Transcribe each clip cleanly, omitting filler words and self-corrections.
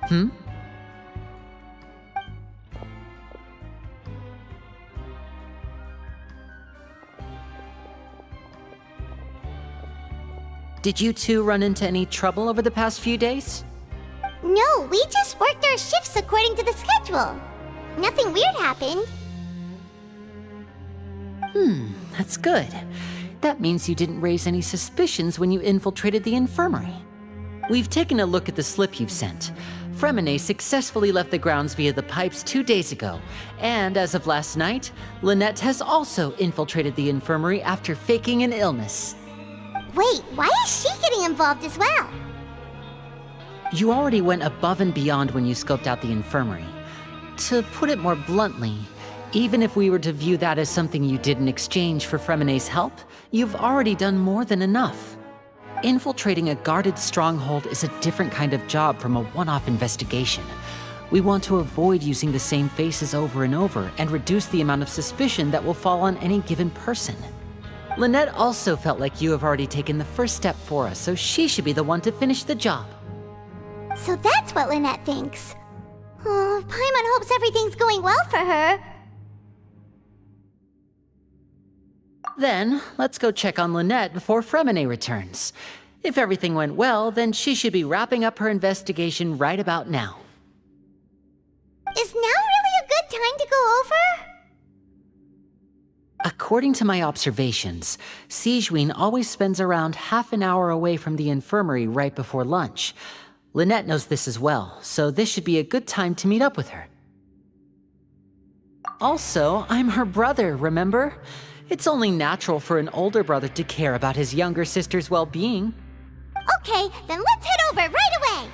Hmm? Did you two run into any trouble over the past few days? No, we just worked our shifts according to the schedule. Nothing weird happened. That's good. That means you didn't raise any suspicions when you infiltrated the infirmary. We've taken a look at the slip you've sent. Fremine successfully left the grounds via the pipes 2 days ago, and as of last night, Lynette has also infiltrated the infirmary after faking an illness. Wait, why is she getting involved as well? You already went above and beyond when you scoped out the infirmary. To put it more bluntly, even if we were to view that as something you did in exchange for Fremine's help, you've already done more than enough. Infiltrating a guarded stronghold is a different kind of job from a one-off investigation. We want to avoid using the same faces over and over and reduce the amount of suspicion that will fall on any given person. Lynette also felt like you have already taken the first step for us, so she should be the one to finish the job. So that's what Lynette thinks. Oh, Paimon hopes everything's going well for her. Then, let's go check on Lynette before Fremine returns. If everything went well, then she should be wrapping up her investigation right about now. Is now really a good time to go over? According to my observations, Sigewinne always spends around half an hour away from the infirmary right before lunch. Lynette knows this as well, so this should be a good time to meet up with her. Also, I'm her brother, remember? It's only natural for an older brother to care about his younger sister's well-being. Okay, then let's head over right away!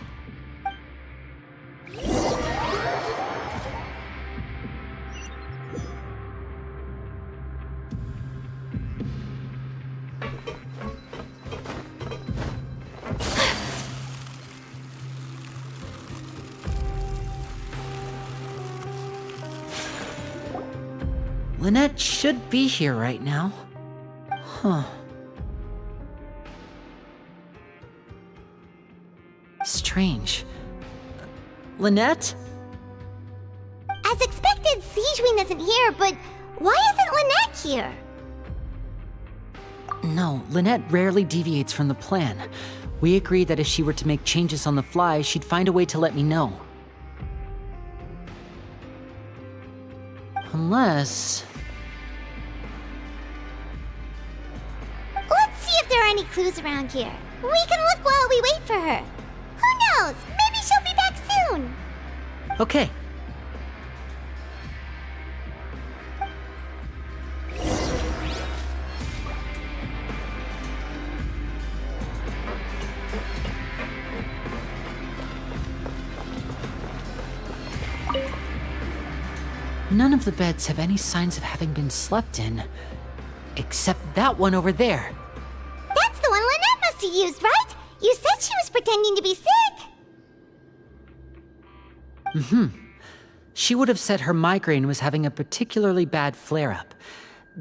Lynette should be here right now. Huh. Strange. Lynette? As expected, Sigewinne isn't here, but why isn't Lynette here? No, Lynette rarely deviates from the plan. We agreed that if she were to make changes on the fly, she'd find a way to let me know. Unless... Let's see if there are any clues around here. We can look while we wait for her. Who knows? Maybe she'll be back soon. Okay. None of the beds have any signs of having been slept in. Except that one over there. That's the one Lynette must have used, right? You said she was pretending to be sick. She would have said her migraine was having a particularly bad flare-up.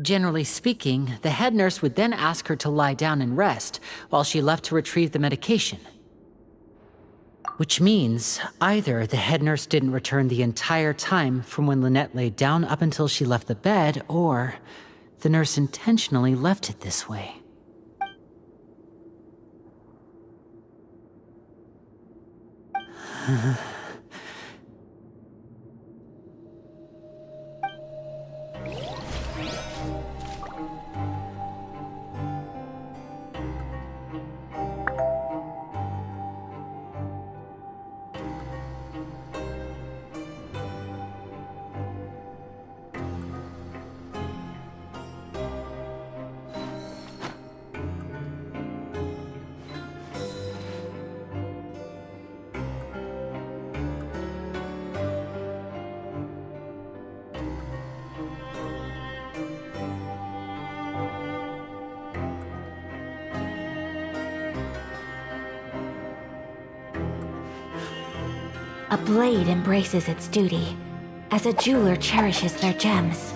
Generally speaking, the head nurse would then ask her to lie down and rest, while she left to retrieve the medication. Which means, either the head nurse didn't return the entire time from when Lynette laid down up until she left the bed, or the nurse intentionally left it this way. A blade embraces its duty, as a jeweler cherishes their gems.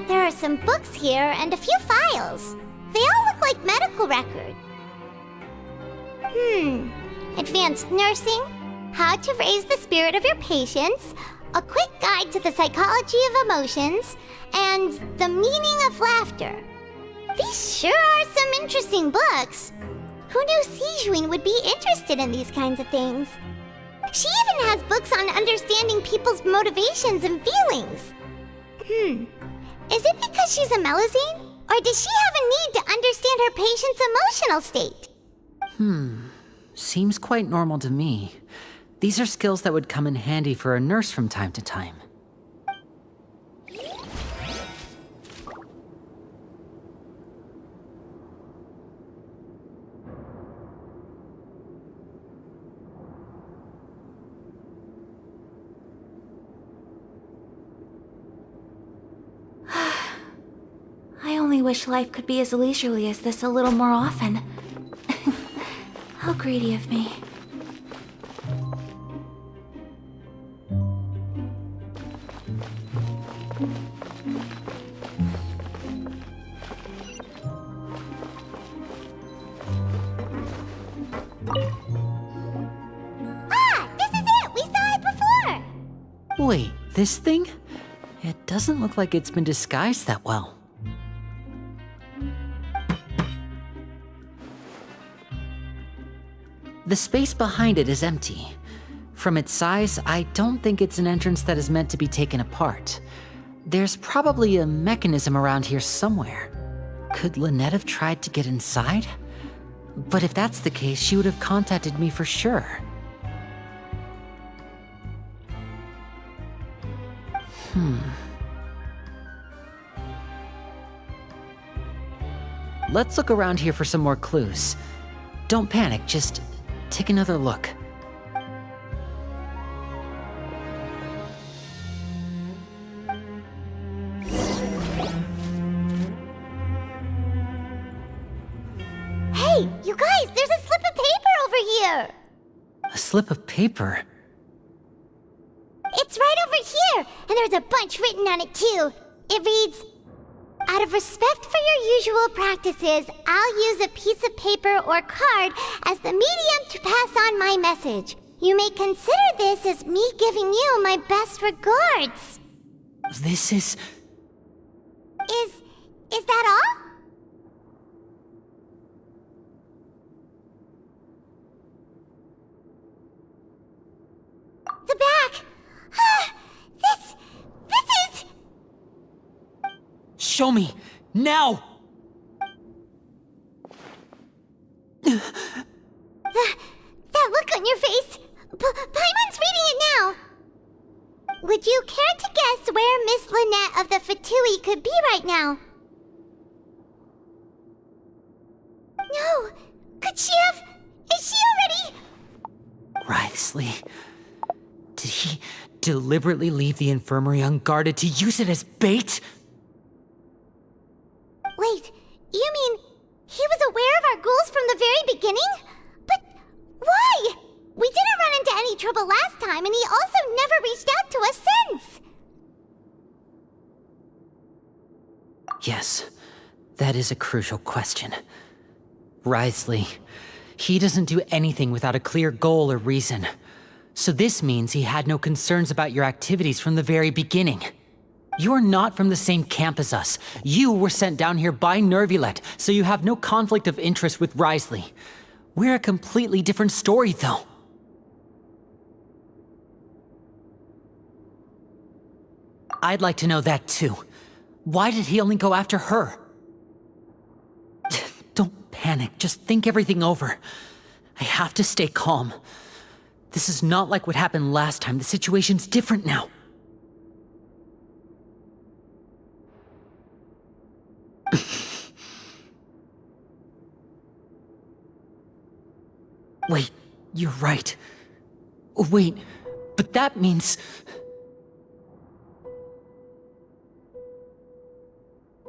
There are some books here and a few files. They all look like medical records. Advanced nursing, how to raise the spirit of your patients, a quick guide to the psychology of emotions, and the meaning of laughter. These sure are some interesting books. Who knew Sijuin would be interested in these kinds of things? She even has books on understanding people's motivations and feelings. Is it because she's a Melusine? Or does she have a need to understand her patient's emotional state? Seems quite normal to me. These are skills that would come in handy for a nurse from time to time. I only wish life could be as leisurely as this a little more often. How greedy of me. This is it! We saw it before! Wait, this thing? It doesn't look like it's been disguised that well. The space behind it is empty. From its size, I don't think it's an entrance that is meant to be taken apart. There's probably a mechanism around here somewhere. Could Lynette have tried to get inside? But if that's the case, she would have contacted me for sure. Let's look around here for some more clues. Don't panic, just take another look. Hey, you guys, there's a slip of paper over here! A slip of paper? It's right over here, and there's a bunch written on it too. It reads, "Out of respect for your usual practices, I'll use a piece of paper or card as the medium to pass on my message. You may consider this as me giving you my best regards." This is... Is that all? The back! This is... Show me! Now! That look on your face! Paimon's reading it now! Would you care to guess where Miss Lynette of the Fatui could be right now? No! Could she have... Is she already... Writhsley. Did he deliberately leave the infirmary unguarded to use it as bait? Wait, you mean he was aware of our goals from the very beginning? But why? We didn't run into any trouble last time, and he also never reached out to us since. Yes, that is a crucial question. Writhsley, he doesn't do anything without a clear goal or reason. So this means he had no concerns about your activities from the very beginning. You're not from the same camp as us. You were sent down here by Nervulet, so you have no conflict of interest with Writhsley. We're a completely different story, though. I'd like to know that, too. Why did he only go after her? Don't panic, just think everything over. I have to stay calm. This is not like what happened last time. The situation's different now. Wait, you're right. Wait, But that means...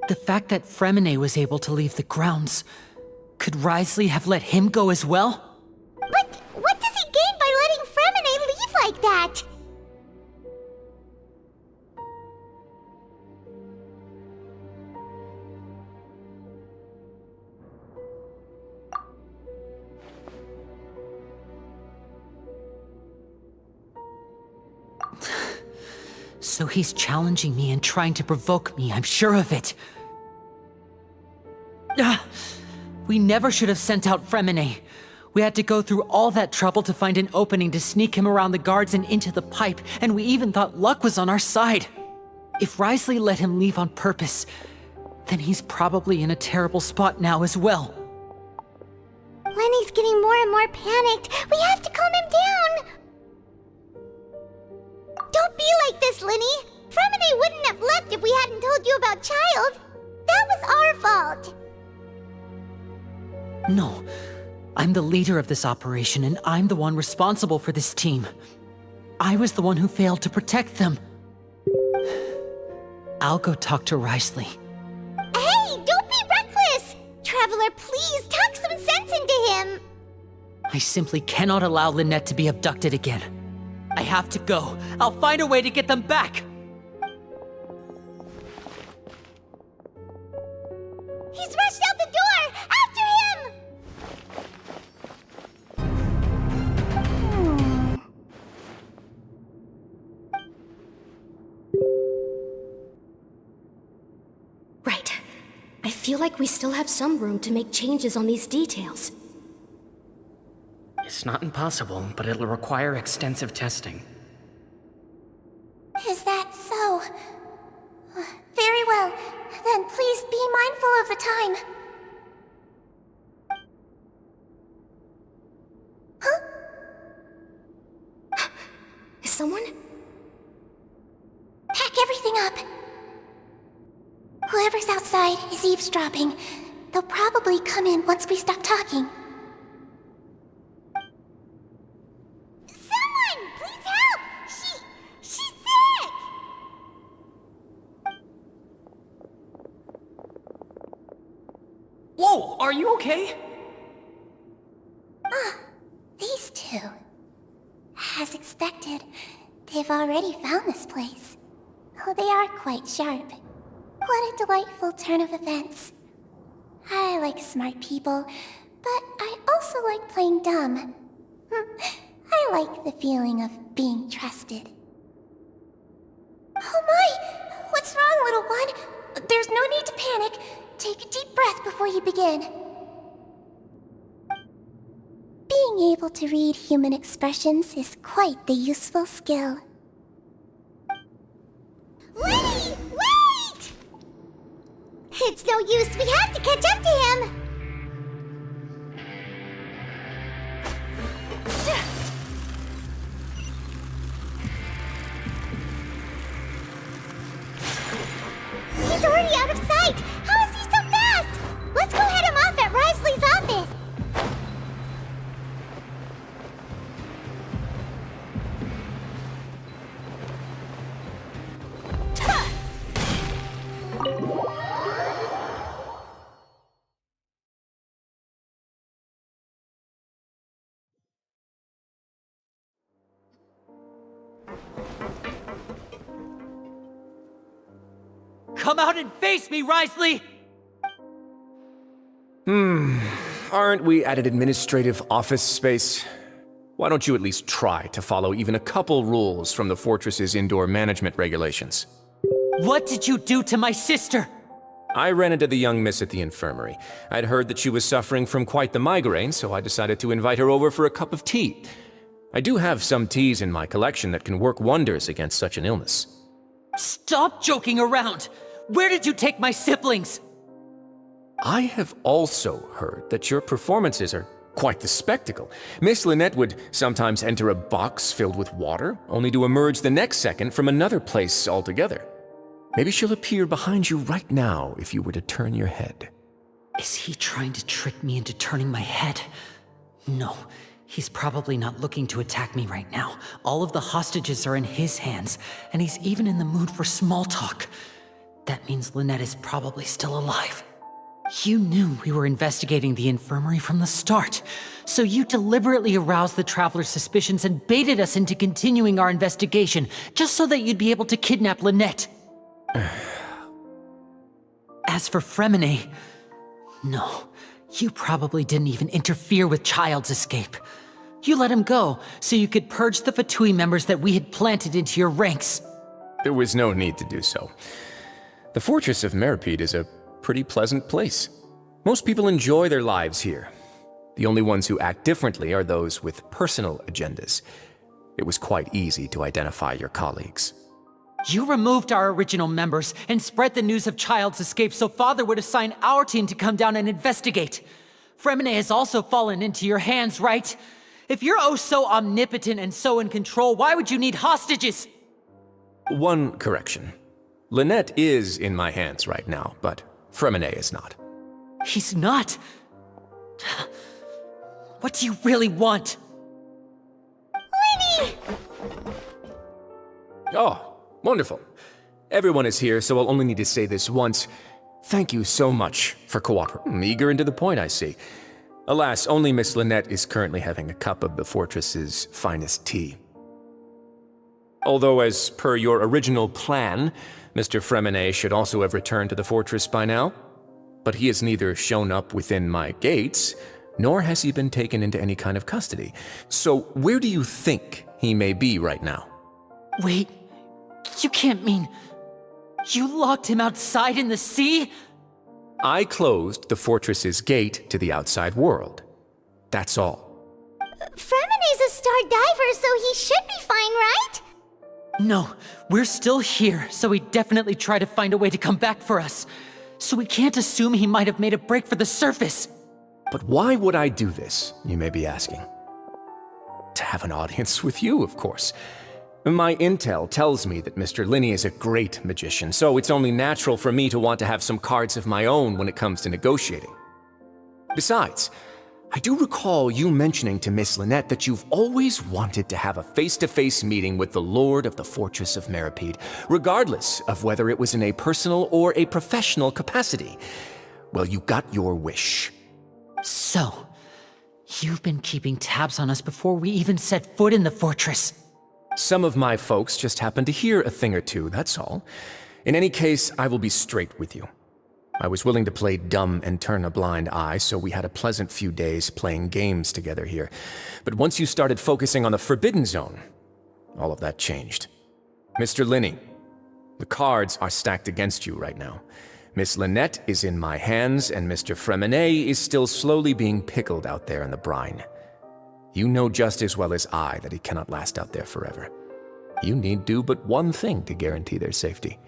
the fact that Fremine was able to leave the grounds, could Wriothesley have let him go as well? But what does he gain by letting Fremine leave like that? So he's challenging me and trying to provoke me, I'm sure of it. We never should have sent out Fremine. We had to go through all that trouble to find an opening to sneak him around the guards and into the pipe, and we even thought luck was on our side. If Wriothesley let him leave on purpose, then he's probably in a terrible spot now as well. Lenny's getting more and more panicked. We have to calm him down. Don't be like this, Lenny. Fremine wouldn't have left if we hadn't told you about Child. That was our fault. No. I'm the leader of this operation, and I'm the one responsible for this team. I was the one who failed to protect them. I'll go talk to Wriothesley. Hey, don't be reckless! Traveler, please talk some sense into him. I simply cannot allow Lynette to be abducted again. I have to go. I'll find a way to get them back! He's rushed out the door! After him! Right. I feel like we still have some room to make changes on these details. It's not impossible, but it'll require extensive testing. Is that so? Very well. Then please be mindful of the time. Huh? Is someone? Pack everything up. Whoever's outside is eavesdropping. They'll probably come in once we stop talking. Someone! Please help! She's sick! Whoa, are you okay? These two. As expected, they've already found this place. Oh, they are quite sharp. What a delightful turn of events. I like smart people, but I also like playing dumb. I like the feeling of being trusted. Oh my! What's wrong, little one? There's no need to panic. Take a deep breath before you begin. Being able to read human expressions is quite the useful skill. Lenny! Wait! It's no use. We have to catch up to him. He's already out of sight! How is he so fast? Let's go head him off at Wriothesley's office! Come out and face me, Wriothesley! Aren't we at an administrative office space? Why don't you at least try to follow even a couple rules from the fortress's indoor management regulations? What did you do to my sister? I ran into the young miss at the infirmary. I'd heard that she was suffering from quite the migraine, so I decided to invite her over for a cup of tea. I do have some teas in my collection that can work wonders against such an illness. Stop joking around! Where did you take my siblings? I have also heard that your performances are quite the spectacle. Miss Lynette would sometimes enter a box filled with water, only to emerge the next second from another place altogether. Maybe she'll appear behind you right now if you were to turn your head. Is he trying to trick me into turning my head? No, He's probably not looking to attack me right now. All of the hostages are in his hands, and he's even in the mood for small talk. That means Lynette is probably still alive. You knew we were investigating the infirmary from the start, so you deliberately aroused the Traveler's suspicions and baited us into continuing our investigation, just so that you'd be able to kidnap Lynette. As for Fremine, no, you probably didn't even interfere with Child's escape. You let him go, so you could purge the Fatui members that we had planted into your ranks. There was no need to do so. The Fortress of Meripede is a pretty pleasant place. Most people enjoy their lives here. The only ones who act differently are those with personal agendas. It was quite easy to identify your colleagues. You removed our original members and spread the news of Child's escape so Father would assign our team to come down and investigate. Fremine has also fallen into your hands, right? If you're oh so omnipotent and so in control, why would you need hostages? One correction. Lynette is in my hands right now, but Fremine is not. He's not? What do you really want? Lenny! Oh, wonderful. Everyone is here, so I'll only need to say this once. Thank you so much for cooperating. Eager and to the point, I see. Alas, only Miss Lynette is currently having a cup of the fortress's finest tea. Although, as per your original plan, Mr. Fremine should also have returned to the fortress by now. But he has neither shown up within my gates, nor has he been taken into any kind of custody. So where do you think he may be right now? Wait, you can't mean... You locked him outside in the sea? I closed the fortress's gate to the outside world. That's all. Fremine's a star diver, so he should be fine, right? No, we're still here, so he definitely tried to find a way to come back for us. So we can't assume he might have made a break for the surface. But why would I do this, you may be asking? To have an audience with you, of course. My intel tells me that Mr. Linney is a great magician, so it's only natural for me to want to have some cards of my own when it comes to negotiating. Besides, I do recall you mentioning to Miss Lynette that you've always wanted to have a face-to-face meeting with the Lord of the Fortress of Meripede, regardless of whether it was in a personal or a professional capacity. Well, you got your wish. So, you've been keeping tabs on us before we even set foot in the fortress. Some of my folks just happened to hear a thing or two, that's all. In any case, I will be straight with you. I was willing to play dumb and turn a blind eye, so we had a pleasant few days playing games together here. But once you started focusing on the Forbidden Zone, all of that changed. Mr. Linney, the cards are stacked against you right now. Miss Lynette is in my hands, and Mr. Fremine is still slowly being pickled out there in the brine. You know just as well as I that he cannot last out there forever. You need do but one thing to guarantee their safety.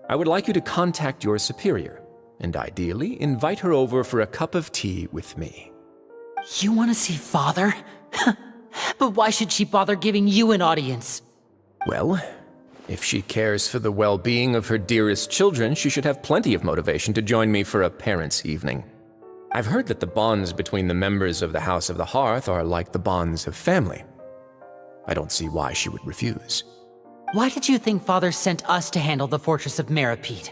I would like you to contact your superior, and ideally invite her over for a cup of tea with me. You want to see Father? But why should she bother giving you an audience? Well, if she cares for the well-being of her dearest children, she should have plenty of motivation to join me for a parents' evening. I've heard that the bonds between the members of the House of the Hearth are like the bonds of family. I don't see why she would refuse. Why did you think Father sent us to handle the Fortress of Meripede?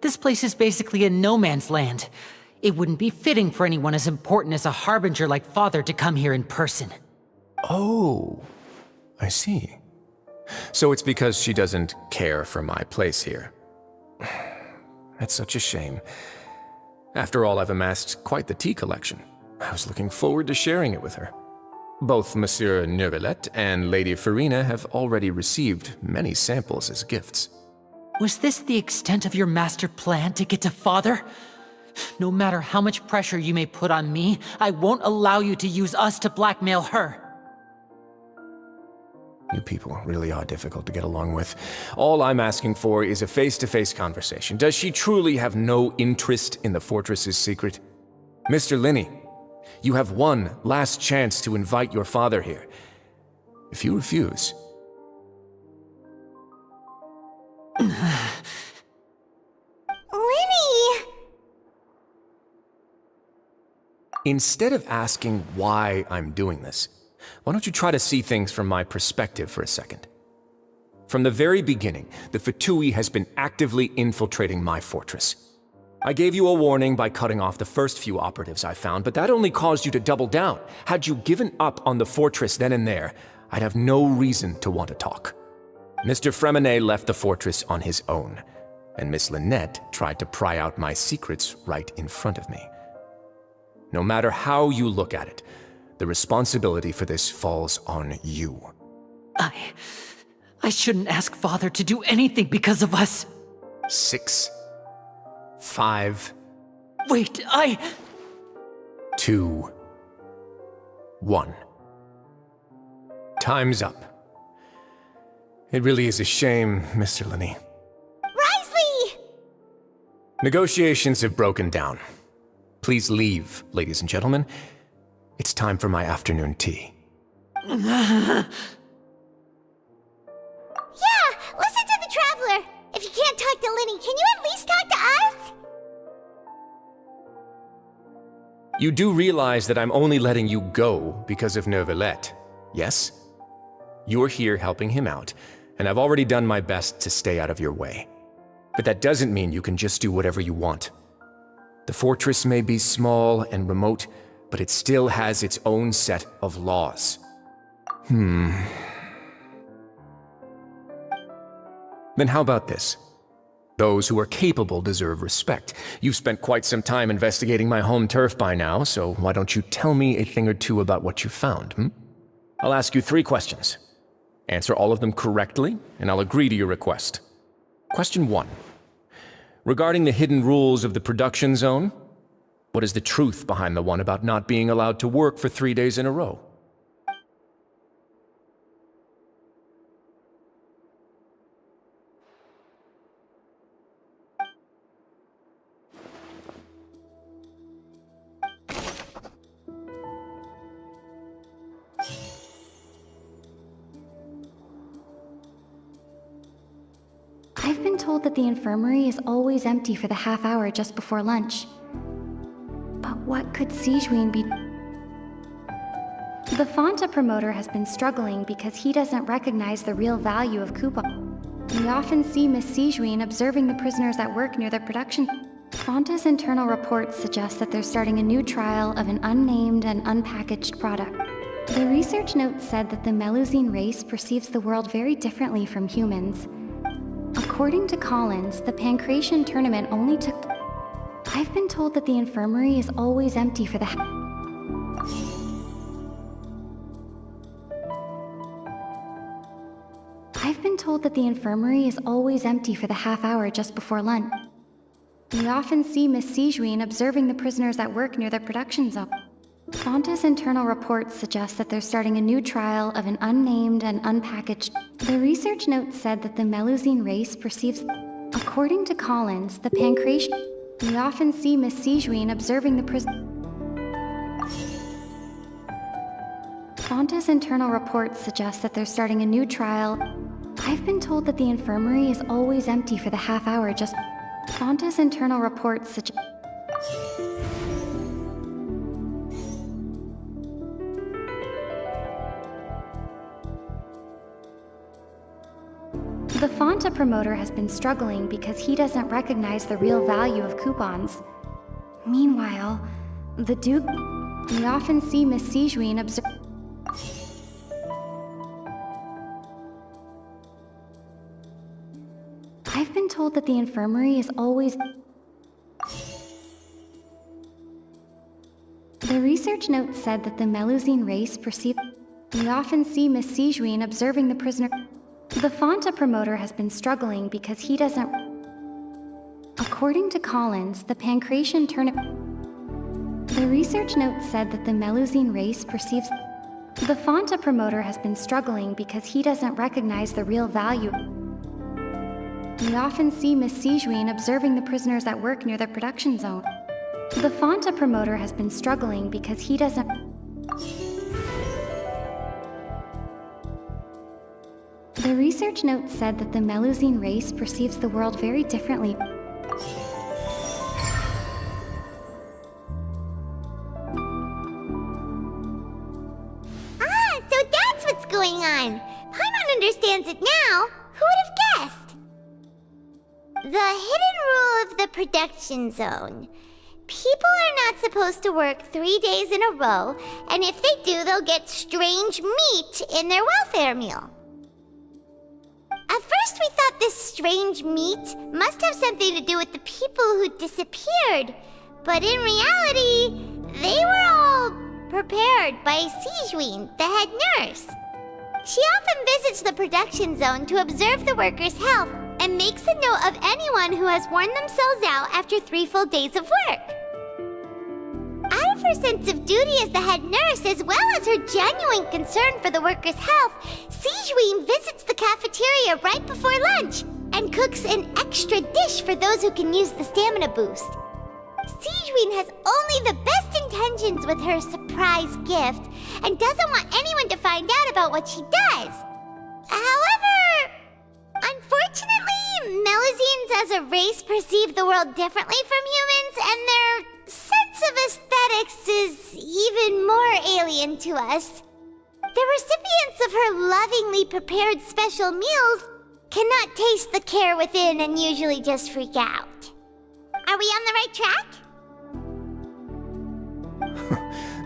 This place is basically a no-man's land. It wouldn't be fitting for anyone as important as a harbinger like Father to come here in person. Oh, I see. So it's because she doesn't care for my place here. That's such a shame. After all, I've amassed quite the tea collection. I was looking forward to sharing it with her. Both Monsieur Neuvillette and Lady Farina have already received many samples as gifts. Was this the extent of your master plan to get to Father? No matter how much pressure you may put on me, I won't allow you to use us to blackmail her. You people really are difficult to get along with. All I'm asking for is a face-to-face conversation. Does she truly have no interest in the fortress's secret? Mr. Linney, you have one last chance to invite your father here. If you refuse... Lenny! instead of asking why I'm doing this, why don't you try to see things from my perspective for a second? From the very beginning, the Fatui has been actively infiltrating my fortress. I gave you a warning by cutting off the first few operatives I found, but that only caused you to double down. Had you given up on the fortress then and there, I'd have no reason to want to talk. Mr. Fremine left the fortress on his own, and Miss Lynette tried to pry out my secrets right in front of me. No matter how you look at it, the responsibility for this falls on you. I shouldn't ask Father to do anything because of us. 6, 5, Wait, 2, 1. Time's up. It really is a shame, Mr. Linney. Risley! Negotiations have broken down. Please leave, ladies and gentlemen. It's time for my afternoon tea. Yeah, listen to the Traveler. If you can't talk to Linny, can you at least talk to us? You do realize that I'm only letting you go because of Neuvillette, yes? You're here helping him out, and I've already done my best to stay out of your way. But that doesn't mean you can just do whatever you want. The fortress may be small and remote, but it still has its own set of laws. Then how about this? Those who are capable deserve respect. You've spent quite some time investigating my home turf by now, so why don't you tell me a thing or two about what you found, I'll ask you 3 questions. Answer all of them correctly, and I'll agree to your request. Question 1. Regarding the hidden rules of the production zone, what is the truth behind the one about not being allowed to work for 3 days in a row? I've been told that the infirmary is always empty for the half hour just before lunch. But what could Sijuin be? The Fonta promoter has been struggling because he doesn't recognize the real value of coupon. We often see Miss Sijuin observing the prisoners at work near their production. Fonta's internal reports suggest that they're starting a new trial of an unnamed and unpackaged product. The research note said that the Melusine race perceives the world very differently from humans. According to Collins, the Pancration tournament only took... I've been told that the infirmary is always empty for the... I've been told that the infirmary is always empty for the half hour just before lunch. We often see Miss Sijuin observing the prisoners at work near their production zone. Fonta's internal reports suggest that they're starting a new trial of an unnamed and unpackaged... The research note said that the Melusine race perceives... According to Collins, the Pancration... We often see Miss Sijuin observing the Fonta's internal reports suggest that they're starting a new trial. I've been told that the infirmary is always empty for the half hour just... Fonta's internal reports suggest... The Fonta promoter has been struggling because he doesn't recognize the real value of coupons. Meanwhile, the Duke... We often see Miss Sijuin observe... I've been told that the infirmary is always... The research note said that the Melusine race perceive... We often see Miss Sijuin observing the prisoner... The Fonta promoter has been struggling because he doesn't... According to Collins, the Pancration tournament... The research note said that the Melusine race perceives... The Fonta promoter has been struggling because he doesn't recognize the real value... We often see Miss Sijuin observing the prisoners at work near their production zone. The Fonta promoter has been struggling because he doesn't... The research note said that the Melusine race perceives the world very differently. on. Paimon understands it now. Who would have guessed? The hidden rule of the production zone. People are not supposed to work 3 days in a row, and if they do, they'll get strange meat in their welfare meal. At first, we thought this strange meat must have something to do with the people who disappeared, but in reality, they were all prepared by Sijwin, the head nurse. She often visits the production zone to observe the workers' health and makes a note of anyone who has worn themselves out after 3 full days of work. Out of her sense of duty as the head nurse, as well as her genuine concern for the workers' health, Sijwin visits the cafeteria right before lunch and cooks an extra dish for those who can use the stamina boost. Sijwin has only the best intentions with her surprise gift and doesn't want anyone to find out about what she does. However, unfortunately, Melusines as a race perceive the world differently from humans, and their sense of aesthetics is even more alien to us. The recipients of her lovingly prepared special meals cannot taste the care within and usually just freak out. Are we on the right track?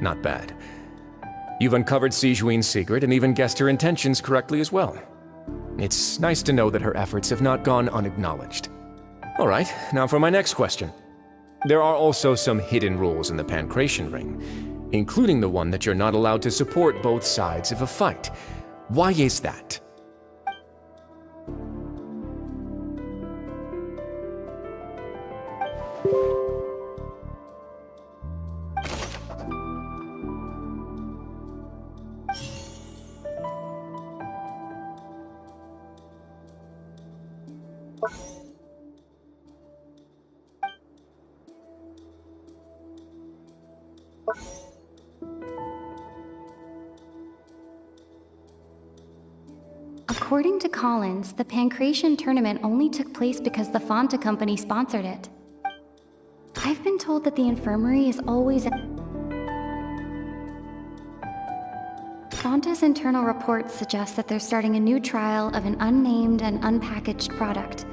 Not bad. You've uncovered Sijwin's secret and even guessed her intentions correctly as well. It's nice to know that her efforts have not gone unacknowledged. All right, now for my next question. There are also some hidden rules in the Pancration Ring, including the one that you're not allowed to support both sides of a fight. Why is that? According to Collins, the Pancration tournament only took place because the Fonta company sponsored it. I've been told that the infirmary is always... Fonta's internal reports suggest that they're starting a new trial of an unnamed and unpackaged product.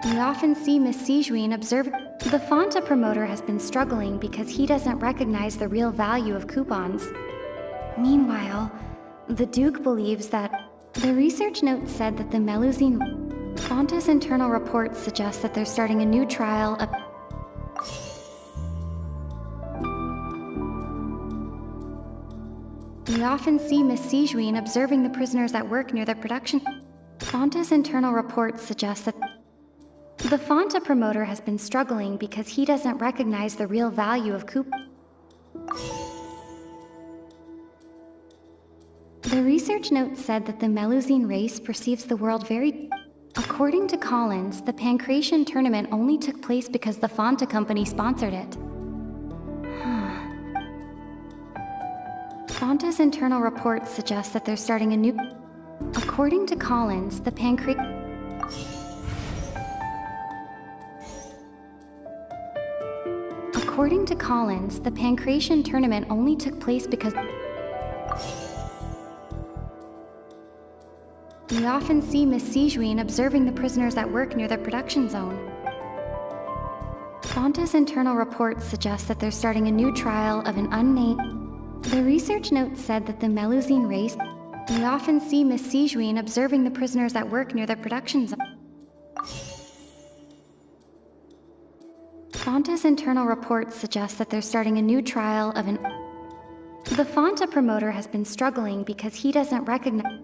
We often see Miss Sijwin observe... The Fonta promoter has been struggling because he doesn't recognize the real value of coupons. Meanwhile, the Duke believes that... The research note said that the Melusine... Fonta's internal reports suggest that they're starting a new trial of... We often see Miss Sijwin observing the prisoners at work near the production... Fonta's internal reports suggest that... The Fonta promoter has been struggling because he doesn't recognize the real value of The research note said that the Melusine race perceives the world very... According to Collins, the Pancration tournament only took place because the Fonta company sponsored it. Fonta's internal reports suggest that they're starting a new... According to Collins, the According to Collins, the Pancration tournament only took place because... We often see Miss Sijwin observing the prisoners at work near the production zone. Fonta's internal reports suggest that they're starting a new trial of an unnamed... The research note said that the Melusine race... We often see Miss Sijwin observing the prisoners at work near the production zone. Fonta's internal reports suggest that they're starting a new trial of an... The Fonta promoter has been struggling because he doesn't recognize...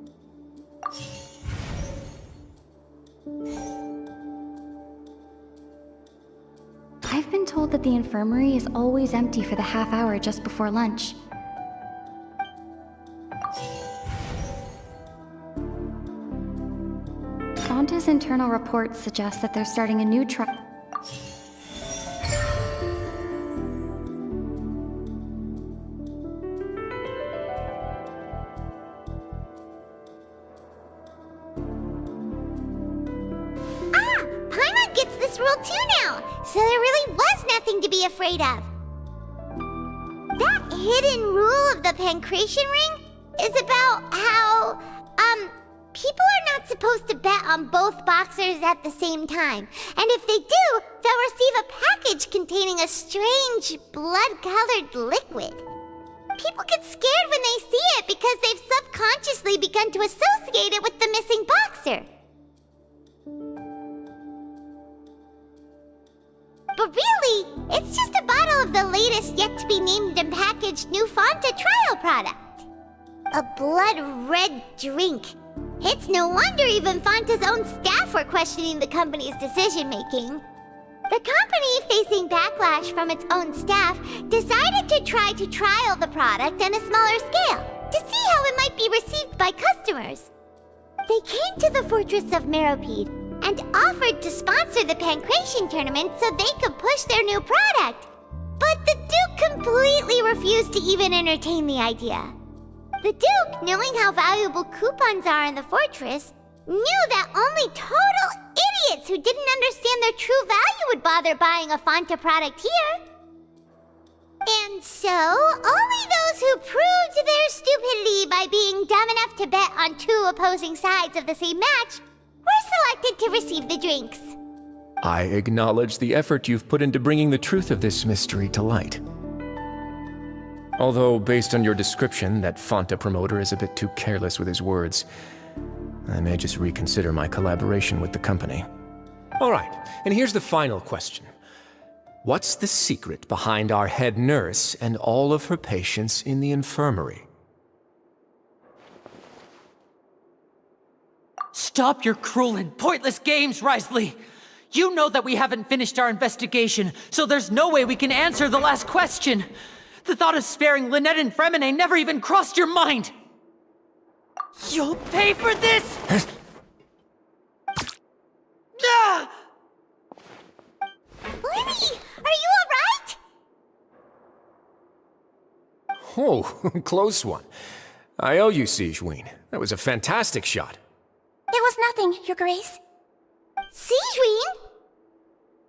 I've been told that the infirmary is always empty for the half hour just before lunch. Fonta's internal reports suggest that they're starting a new trial... So there really was nothing to be afraid of. That hidden rule of the Pancration Ring? is about how, people are not supposed to bet on both boxers at the same time. And if they do, they'll receive a package containing a strange, blood-colored liquid. People get scared when they see it because they've subconsciously begun to associate it with the missing boxer. But really, it's just a bottle of the latest yet-to-be-named and packaged new Fanta trial product. A blood-red drink. It's no wonder even Fanta's own staff were questioning the company's decision-making. The company, facing backlash from its own staff, decided to try to trial the product on a smaller scale to see how it might be received by customers. They came to the fortress of Meropide and offered to sponsor the Pancration tournament so they could push their new product. But the Duke completely refused to even entertain the idea. The Duke, knowing how valuable coupons are in the fortress, knew that only total idiots who didn't understand their true value would bother buying a Fanta product here. And so, only those who proved their stupidity by being dumb enough to bet on two opposing sides of the same match were selected to receive the drinks. I acknowledge the effort you've put into bringing the truth of this mystery to light. Although, based on your description, that Fanta promoter is a bit too careless with his words, I may just reconsider my collaboration with the company. All right, and here's the final question. What's the secret behind our head nurse and all of her patients in the infirmary? Stop your cruel and pointless games, Risley! You know that we haven't finished our investigation, so there's no way we can answer the last question! The thought of sparing Lynette and Fremine never even crossed your mind! You'll pay for this! Ah! Lenny, are you alright? Oh, close one. I owe you, Sigewinne. That was a fantastic shot. It was nothing, Your Grace. Sigewinne?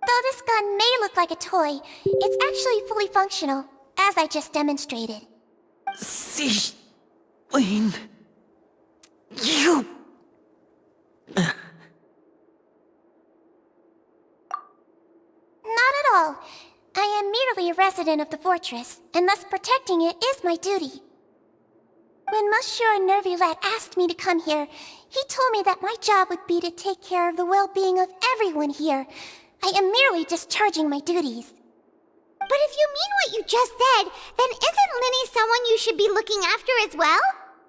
Though this gun may look like a toy, it's actually fully functional, as I just demonstrated. Sigewinne... You... Not at all. I am merely a resident of the fortress, and thus protecting it is my duty. When Monsieur Nervulette asked me to come here, he told me that my job would be to take care of the well-being of everyone here. I am merely discharging my duties. But if you mean what you just said, then isn't Linny someone you should be looking after as well?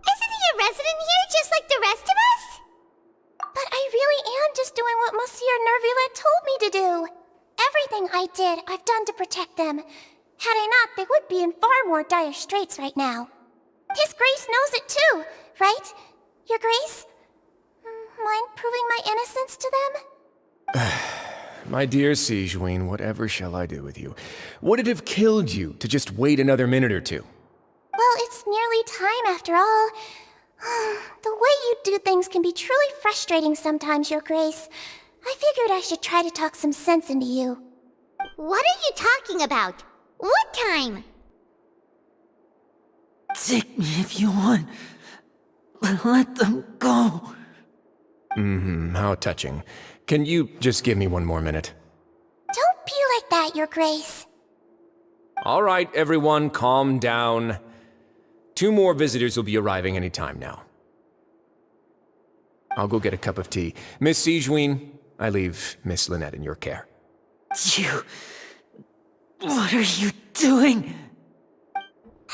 Isn't he a resident here just like the rest of us? But I really am just doing what Monsieur Nervulette told me to do. Everything I did, I've done to protect them. Had I not, they would be in far more dire straits right now. His Grace knows it too, right? Your Grace? Mind proving my innocence to them? My dear Sigewinne, whatever shall I do with you? Would it have killed you to just wait another minute or two? Well, it's nearly time after all. The way you do things can be truly frustrating sometimes, Your Grace. I figured I should try to talk some sense into you. What are you talking about? What time? Take me if you want. Let them go. How touching. Can you just give me one more minute? Don't be like that, Your Grace. All right, everyone, calm down. 2 more visitors will be arriving any time now. I'll go get a cup of tea. Miss Sigewinne, I leave Miss Lynette in your care. You... What are you doing?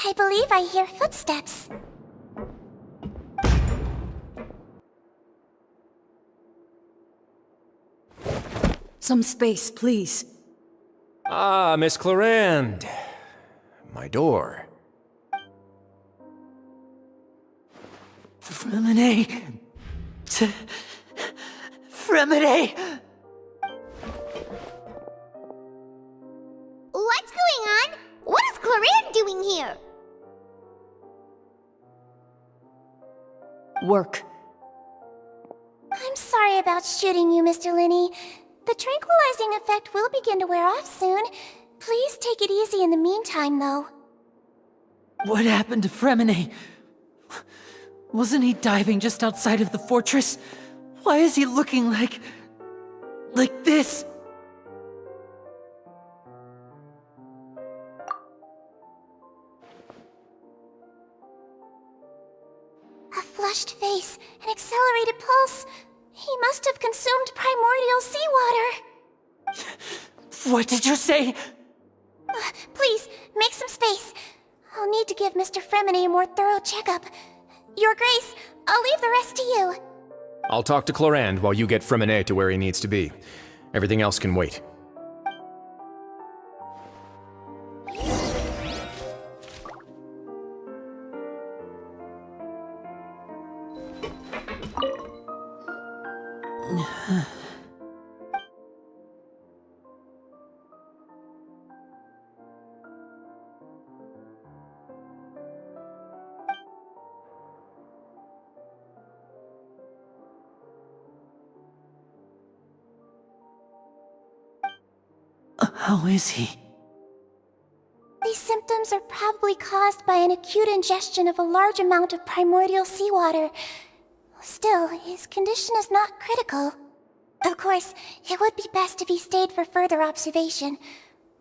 I believe I hear footsteps. Some space, please. Ah, Miss Clarande. My door. Fremine... Fremine... What's going on? What is Clarande doing here? Work. I'm sorry about shooting you, Mr. Linney. The tranquilizing effect will begin to wear off soon. Please take it easy in the meantime, though. What happened to Fremine? Wasn't he diving just outside of the fortress? Why is he looking like this? A flushed face, an accelerated pulse. He must have consumed primordial seawater. What did you say? Please, make some space. I'll need to give Mr. Fremine a more thorough checkup. Your Grace, I'll leave the rest to you. I'll talk to Clorand while you get Fremine to where he needs to be. Everything else can wait. How is he? These symptoms are probably caused by an acute ingestion of a large amount of primordial seawater. Still, his condition is not critical. Of course, it would be best if he stayed for further observation.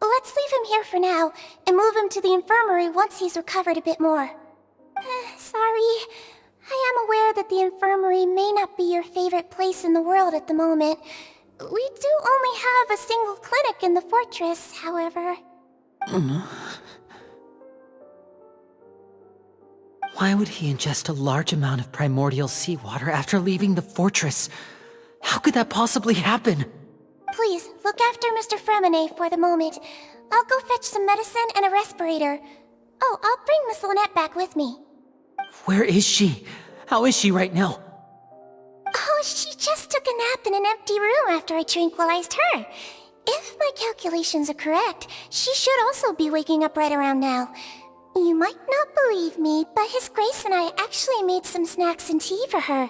Let's leave him here for now, and move him to the infirmary once he's recovered a bit more. Sorry. I am aware that the infirmary may not be your favorite place in the world at the moment. We do only have a single clinic in the fortress, however. Why would he ingest a large amount of primordial seawater after leaving the fortress? How could that possibly happen? Please, look after Mr. Fremine for the moment. I'll go fetch some medicine and a respirator. Oh, I'll bring Miss Lynette back with me. Where is she? How is she right now? Oh, she just took a nap in an empty room after I tranquilized her. If my calculations are correct, she should also be waking up right around now. You might not believe me, but His Grace and I actually made some snacks and tea for her.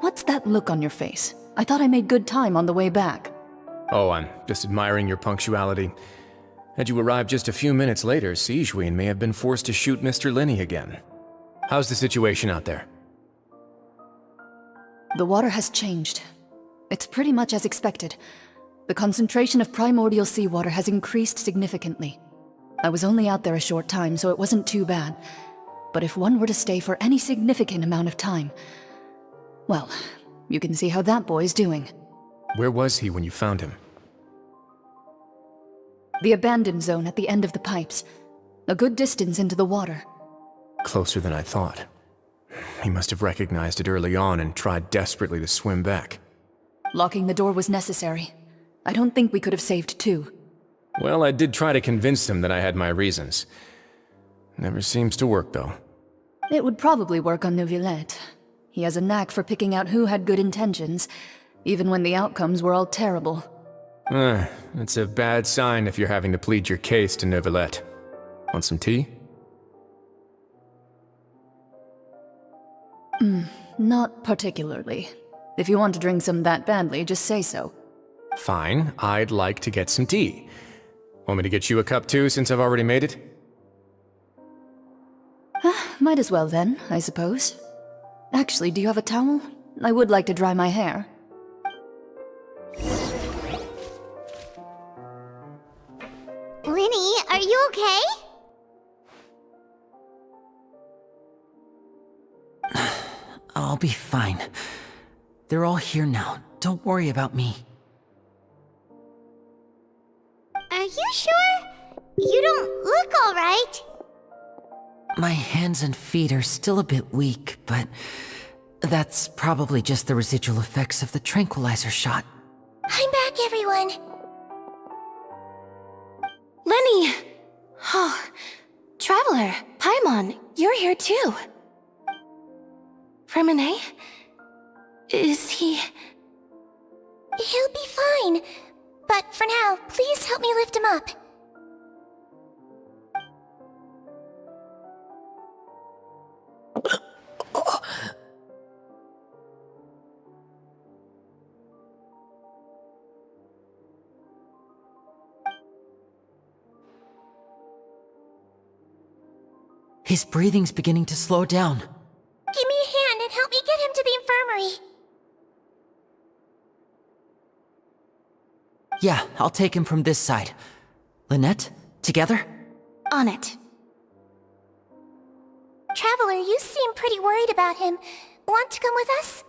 What's that look on your face? I thought I made good time on the way back. Oh, I'm just admiring your punctuality. Had you arrived just a few minutes later, Sigewinne may have been forced to shoot Mr. Linny again. How's the situation out there? The water has changed. It's pretty much as expected. The concentration of primordial seawater has increased significantly. I was only out there a short time, so it wasn't too bad. But if one were to stay for any significant amount of time, well, you can see how that boy's doing. Where was he when you found him? The abandoned zone at the end of the pipes. A good distance into the water. Closer than I thought. He must have recognized it early on and tried desperately to swim back. Locking the door was necessary. I don't think we could have saved two. Well, I did try to convince him that I had my reasons. Never seems to work, though. It would probably work on Neuvillette. He has a knack for picking out who had good intentions, even when the outcomes were all terrible. It's a bad sign if you're having to plead your case to Neuvillette. Want some tea? Not particularly. If you want to drink some that badly, just say so. Fine, I'd like to get some tea. Want me to get you a cup too, since I've already made it? Might as well then, I suppose. Actually, do you have a towel? I would like to dry my hair. Linny, are you okay? I'll be fine. They're all here now. Don't worry about me. Are you sure? You don't look alright. My hands and feet are still a bit weak, but that's probably just the residual effects of the tranquilizer shot. I'm back, everyone. Lenny! Oh, Traveler, Paimon, you're here too. Fremine? Is he... He'll be fine. But for now, please help me lift him up. His breathing's beginning to slow down. Give me a hand and help me get him to the infirmary. Yeah, I'll take him from this side. Lynette, together? On it. Traveler, you seem pretty worried about him. Want to come with us?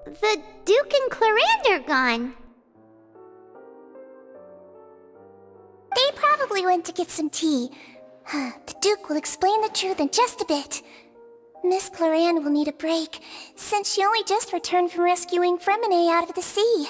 The Duke and Clarande are gone. They probably went to get some tea. The Duke will explain the truth in just a bit. Miss Clarande will need a break, since she only just returned from rescuing Fremine out of the sea.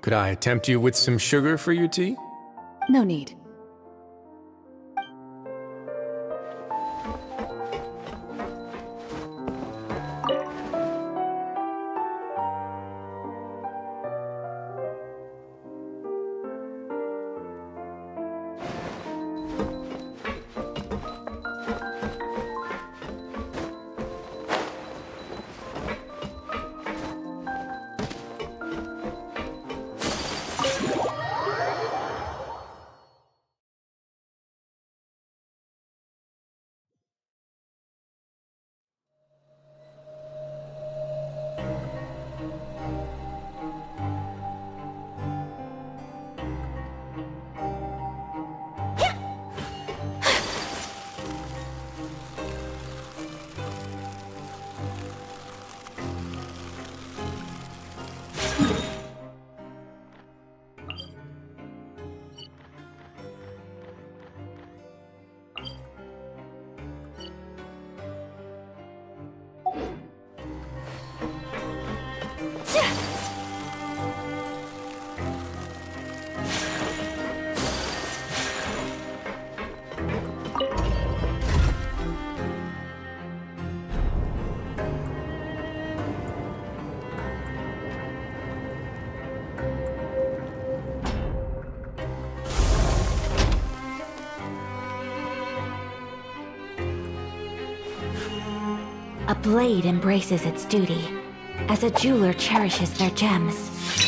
Could I tempt you with some sugar for your tea? No need. A blade embraces its duty, as a jeweler cherishes their gems.